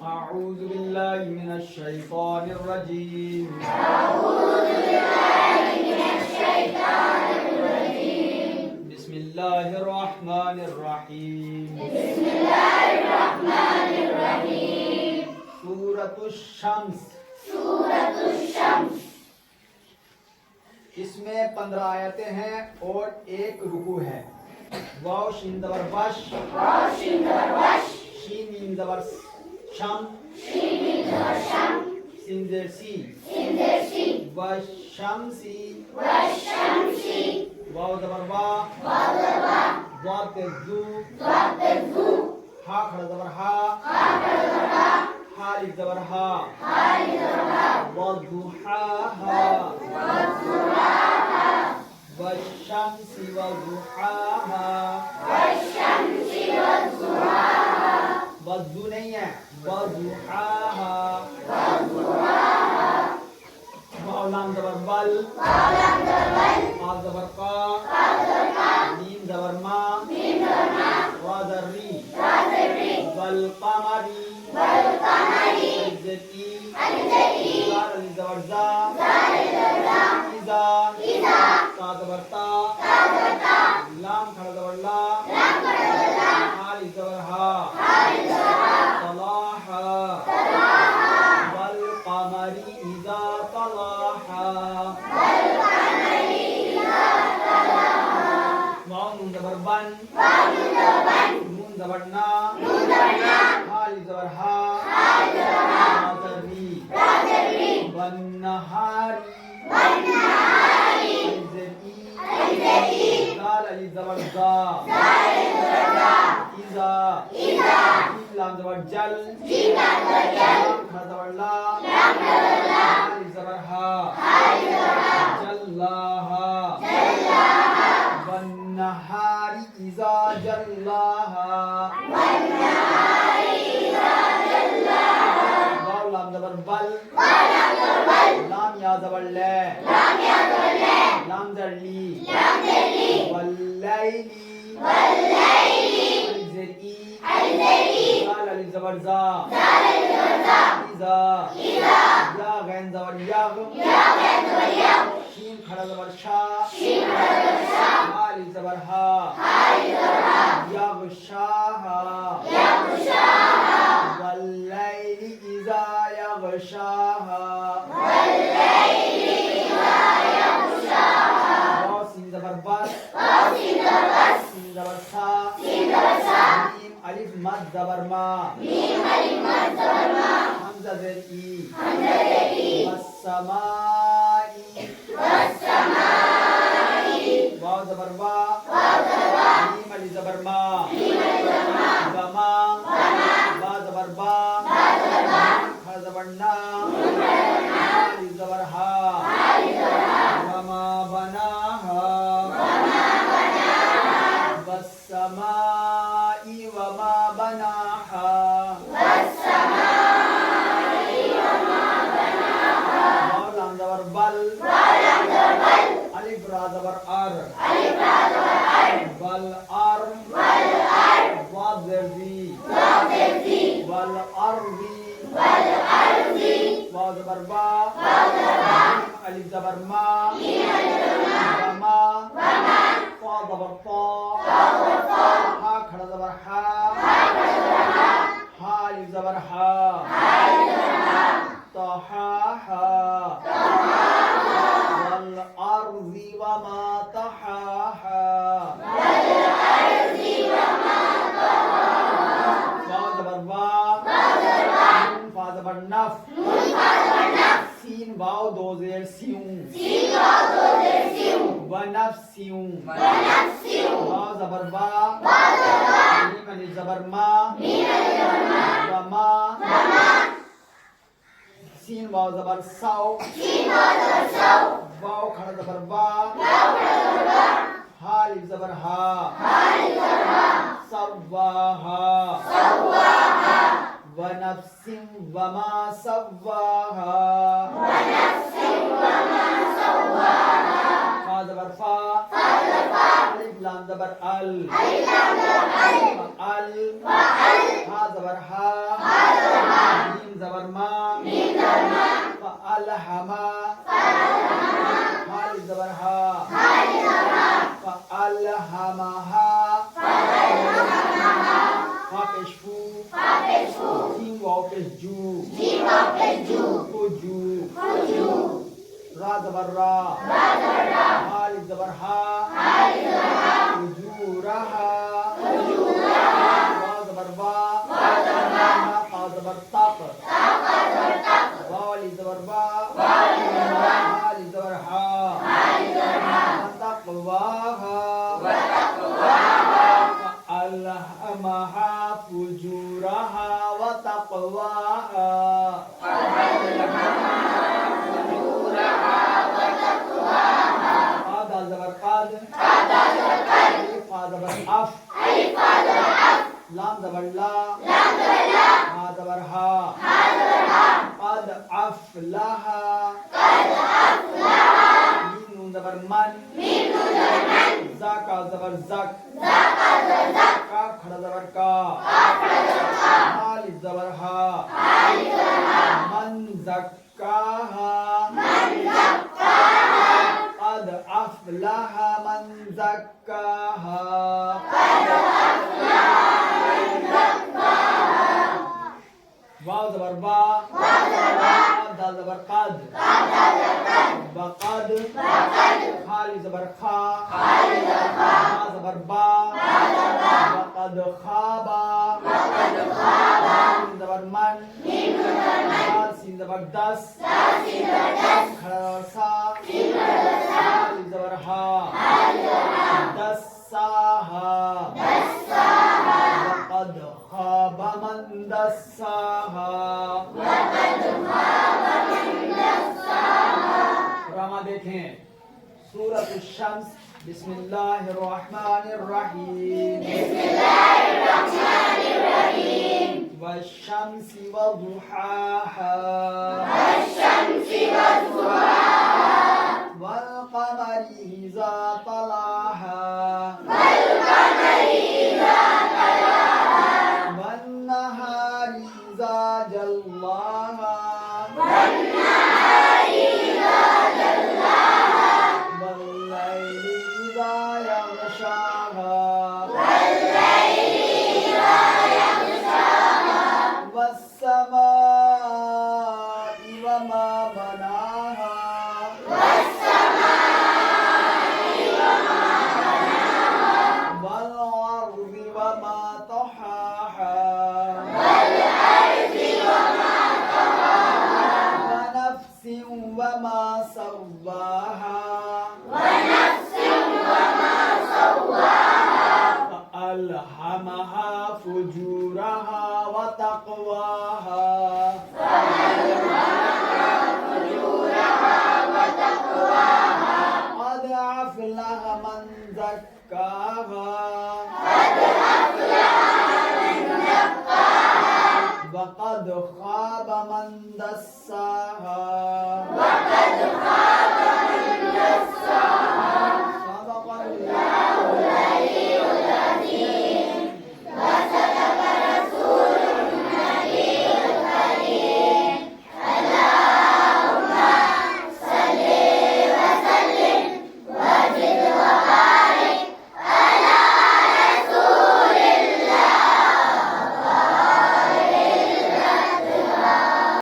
أعوذ بالله من الشيطان الرجيم. بسم الله الرحمن الرحيم. सूरत शम्स। इसमें 15 आयतें हैं और एक रुकू है। वाव शीन जबर वश, शीन मीम जबर शम, सिन जेर सी, वशमसी, वाव जबर वा, ज़ाद पेश ज़ू, हा खड़ा जबर हा, हा लिफ जबर हा, वज़ुहाहा, वश्शम्सि वज़ुहाहा, वज़्ज़ु नहीं है, वज़ुहाहा, वाव लाम जबर वल, काफ जबर का, मीम जबर मा, रा जर री, वल कमरी, इज़्ज़ती, ज़ाल अलिफ जबर ज़ा, इज़ा, ता जबर ता, लाम खड़ा जबर ला, हा अलिफ जबर हा, तलाहा, वल कमरी इज़ा तलाहा, वाव नून जबर बन, नून जबर ना, हा अलिफ जबर हा, रा जर री, वन्नहारी, इज़्ज़ती, ज़ाल अलिफ जबर ज़ा, इज़ा, जीम लाम जबर जल, लाम खड़ा जबर ला, हा अलिफ जबर हा, जल्लाहा, वन्नहारी इज़ा जल्लाहा, वाव लाम जबर बल, लाम या जबर ले, लाम जर ली, वल्लैली, इज़्ज़ती, ज़ाल अलिफ जबर ज़ा, इज़ा, या गैन जबर यग, शीन खड़ा जबर शा, हा अलिफ जबर हा, यग़शाहा, वल्लैलि इज़ा यग़शाहा, वाव सीन जबर बस, सीन जबर सा, मीम अलिफ मद जबर मा, हमज़ा ज़ेर ई, वस्समाई, वाव जबर वा, मीम अलिफ जबर मा, वमा, बा जबर बा, हा जबर ना, अलिफ जबर हा, वमा बनाहा, वस्समाई वमा बनाहा, वाव लाम जबर बल, अलिफ रा जबर अर, बल अर, वाव ज़ेर ज़ी, वल अर्ज़ी, वाव जबर बा, अलिफ जबर मा, वमा, ता जबर ता, हा खड़ा जबर हा, हा अलिफ जबर हा, तहाहा, वल अर्ज़ि वमा तहाहा, वाव जबर वा, नून फा जबर नफ, सीन वाव दो ज़ेर स्यूं, वनफ्स्यूं, वाव जबर वा, मीम अलिफ जबर मा, वमा, सीन वाव जबर साव, वाव खड़ा जबर बा, हा अलिफ जबर हा, सव्वाहा, वनफ्सिन वमा सव्वाहा, फा जबर फा, अलिफ लाम जबर अल, हा जबर हा, زبر ما فألهما حال زبر ها فألهمها ها پیش فو جیم واو پیش جو فجو را زبر را حال زبر ها فجورها را زبر وا تا زبر تاق والی زبر با حال زبر ها وتقواها فألهمها فجورها وتقواها قاد زبر قاد ألف زبر أف لام زبر لا ها زبر ها قد أفلها ميم نون زبر من زك زبر زك كاف खड़ा زبر का हाल زبر ها من زكاها قد أفلح من زكاها واو زبر با دال زبر قد بقد خالي زبر خا ما زبر با وقد خابا ميم زبر من دال سين زبر دس خڑا سا خالي زبر ها دساها وقد خاب من دساها ड्रामा देखें सूरत शम्स बिस्मिल्लाहिर्रहमानिर्रहीम والشمس وضحاها والقمر إذا طلاها والنهار إذا جلاها والليل إذا يغشاها والسماء وما بناها والأرض وما طحاها ونفس وما سواها فألهمها فجورها وتقواها قد أفلح من زكاها وقد خاب من دساها